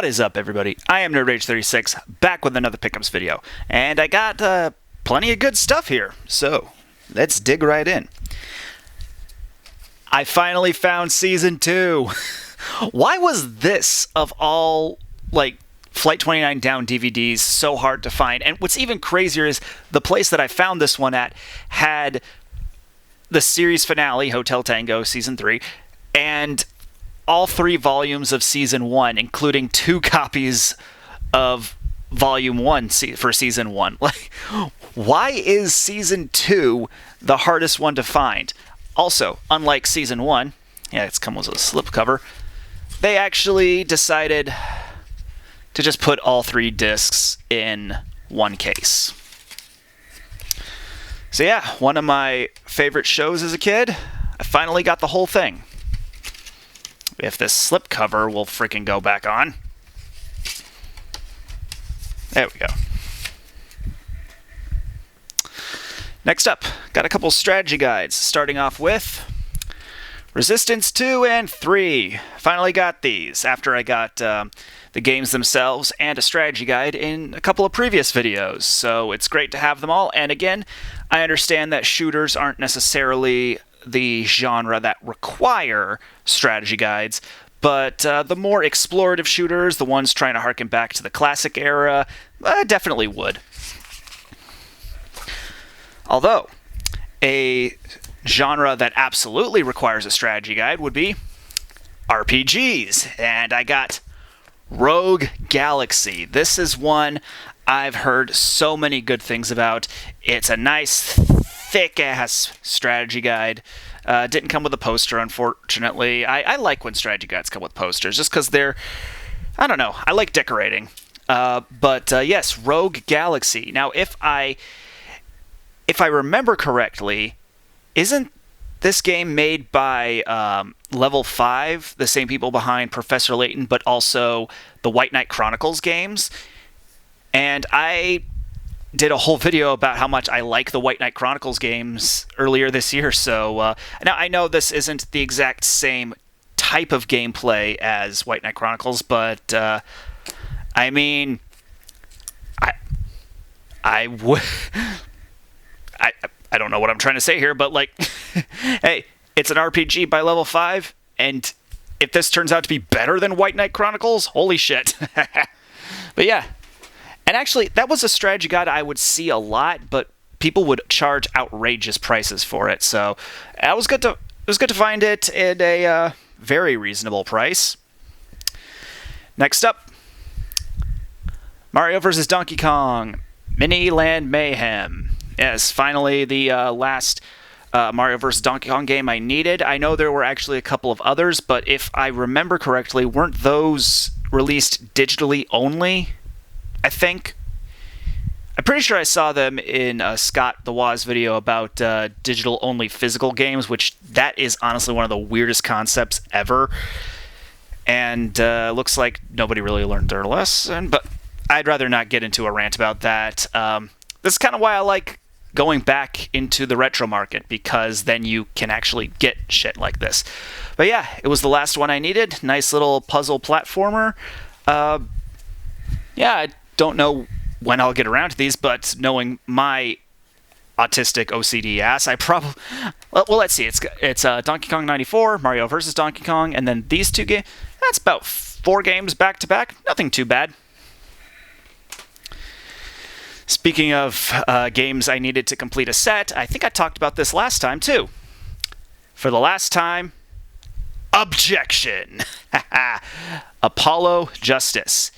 What is up, everybody? I am NerdRage36, back with another pickups video, and I got plenty of good stuff here, so let's dig right in. I finally found Season 2. Why was this, of all, Flight 29 Down DVDs, so hard to find? And what's even crazier is the place that I found this one at had the series finale, Hotel Tango Season 3, and all 3 volumes of Season 1, including 2 copies of Volume 1 for Season 1. Why is Season 2 the hardest one to find? Also, unlike Season 1, it comes with a slipcover, they actually decided to just put all 3 discs in one case. So yeah, one of my favorite shows as a kid, I finally got the whole thing. If this slipcover will freaking go back on. There we go. Next up, got a couple strategy guides, starting off with Resistance 2 and 3. Finally got these after I got the games themselves and a strategy guide in a couple of previous videos. So it's great to have them all. And again, I understand that shooters aren't necessarily the genre that require strategy guides, but the more explorative shooters, the ones trying to harken back to the classic era, definitely would. Although, a genre that absolutely requires a strategy guide would be RPGs, and I got Rogue Galaxy. This is one I've heard so many good things about. It's a nice, thick-ass strategy guide. Didn't come with a poster, unfortunately. I like when strategy guides come with posters, just because they're, I don't know, I like decorating. But yes, Rogue Galaxy. Now, if I remember correctly, isn't this game made by Level 5, the same people behind Professor Layton, but also the White Knight Chronicles games? And I did a whole video about how much I like the White Knight Chronicles games earlier this year, so now I know this isn't the exact same type of gameplay as White Knight Chronicles, but I mean, I don't know what I'm trying to say here, but hey, it's an RPG by Level 5, and if this turns out to be better than White Knight Chronicles, holy shit. But yeah. And actually, that was a strategy guide I would see a lot, but people would charge outrageous prices for it. So it was good to find it at a very reasonable price. Next up, Mario vs. Donkey Kong Mini Land Mayhem. Yes, finally the last Mario vs. Donkey Kong game I needed. I know there were actually a couple of others, but if I remember correctly, weren't those released digitally only? I think. I'm pretty sure I saw them in Scott the Waz video about digital-only physical games, which that is honestly one of the weirdest concepts ever. And looks like nobody really learned their lesson, but I'd rather not get into a rant about that. This is kind of why I like going back into the retro market, because then you can actually get shit like this. But yeah, it was the last one I needed. Nice little puzzle platformer. Yeah, I don't know when I'll get around to these, but knowing my autistic OCD ass, I probably... Well, let's see. It's Donkey Kong 94, Mario vs. Donkey Kong, and then these 2 games. That's about 4 games back-to-back. Nothing too bad. Speaking of games I needed to complete a set, I think I talked about this last time, too. For the last time, objection! Apollo Justice.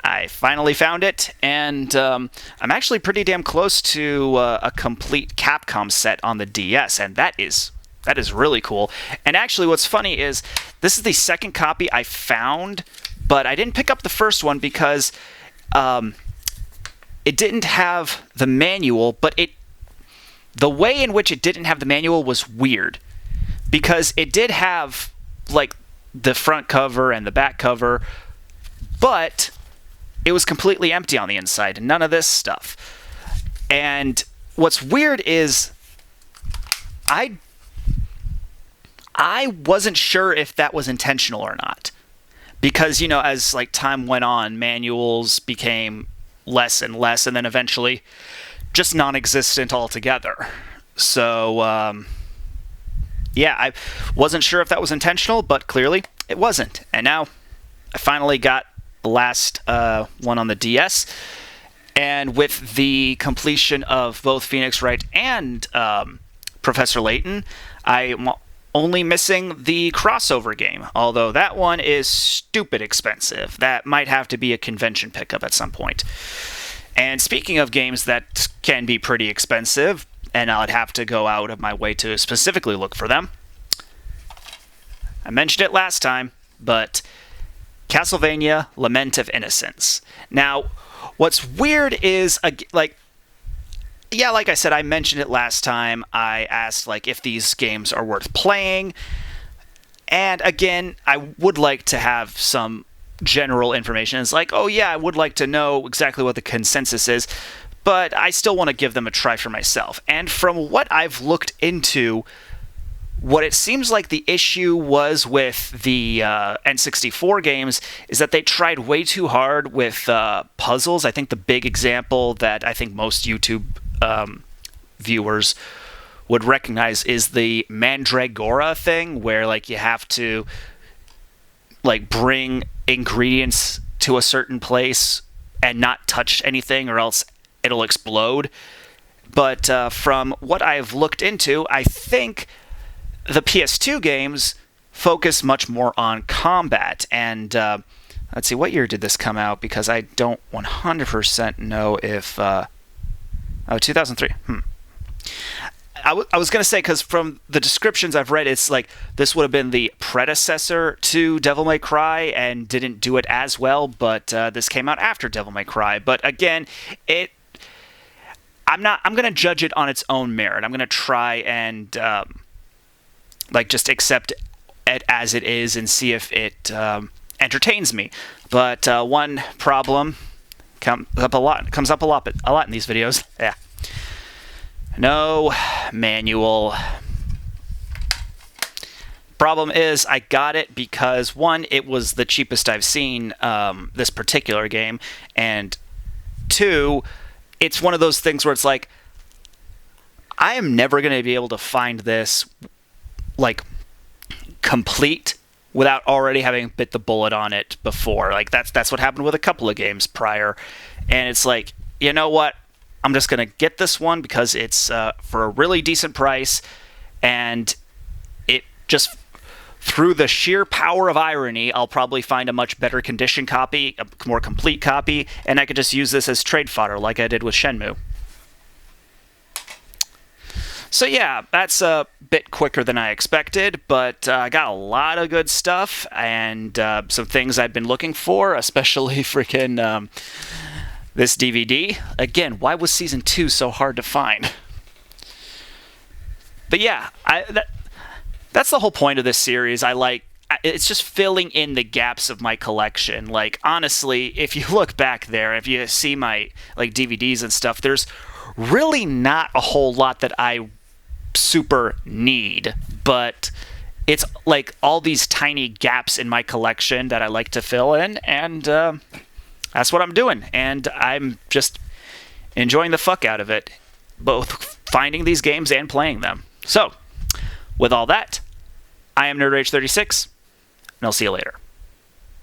I finally found it, and I'm actually pretty damn close to a complete Capcom set on the DS, and that is really cool. And actually, what's funny is this is the second copy I found, but I didn't pick up the first one because it didn't have the manual, but the way in which it didn't have the manual was weird, because it did have the front cover and the back cover, but it was completely empty on the inside, and none of this stuff. And what's weird is I wasn't sure if that was intentional or not, because, as like time went on, manuals became less and less, and then eventually just non-existent altogether. So, yeah, I wasn't sure if that was intentional, but clearly it wasn't. And now I finally got the last one on the DS, and with the completion of both Phoenix Wright and Professor Layton, I'm only missing the crossover game, although that one is stupid expensive. That might have to be a convention pickup at some point. And speaking of games that can be pretty expensive, and I'd have to go out of my way to specifically look for them, I mentioned it last time, but Castlevania Lament of Innocence. Now, what's weird is, like I said, I mentioned it last time. I asked if these games are worth playing. And again, I would like to have some general information. It's like, oh yeah, I would like to know exactly what the consensus is, but I still want to give them a try for myself. And from what I've looked into, what it seems like the issue was with the N64 games is that they tried way too hard with puzzles. I think the big example that I think most YouTube viewers would recognize is the Mandragora thing, where you have to bring ingredients to a certain place and not touch anything, or else it'll explode. But from what I've looked into, I think the PS2 games focus much more on combat. And let's see, what year did this come out? Because I don't 100% know if... 2003. I was going to say, because from the descriptions I've read, it's this would have been the predecessor to Devil May Cry and didn't do it as well, but this came out after Devil May Cry. But again, I'm going to judge it on its own merit. I'm going to try and just accept it as it is and see if it entertains me. But one problem comes up a lot in these videos. Yeah. No manual. Problem is, I got it because, one, it was the cheapest I've seen this particular game, and two, it's one of those things where it's I am never going to be able to find this complete without already having bit the bullet on it before. That's what happened with a couple of games prior, and it's you know what? I'm just going to get this one because it's for a really decent price, and it just, through the sheer power of irony, I'll probably find a much better condition copy, a more complete copy, and I could just use this as trade fodder like I did with Shenmue. So yeah, that's a bit quicker than I expected, but I got a lot of good stuff and some things I've been looking for, especially freaking this DVD. Again, why was Season 2 so hard to find? But yeah, that's the whole point of this series. It's just filling in the gaps of my collection. Honestly, if you look back there, if you see my DVDs and stuff, there's really not a whole lot that I super need, but it's all these tiny gaps in my collection that I like to fill in, and that's what I'm doing, and I'm just enjoying the fuck out of it, both finding these games and playing them. So, with all that, I am NerdRage36, and I'll see you later.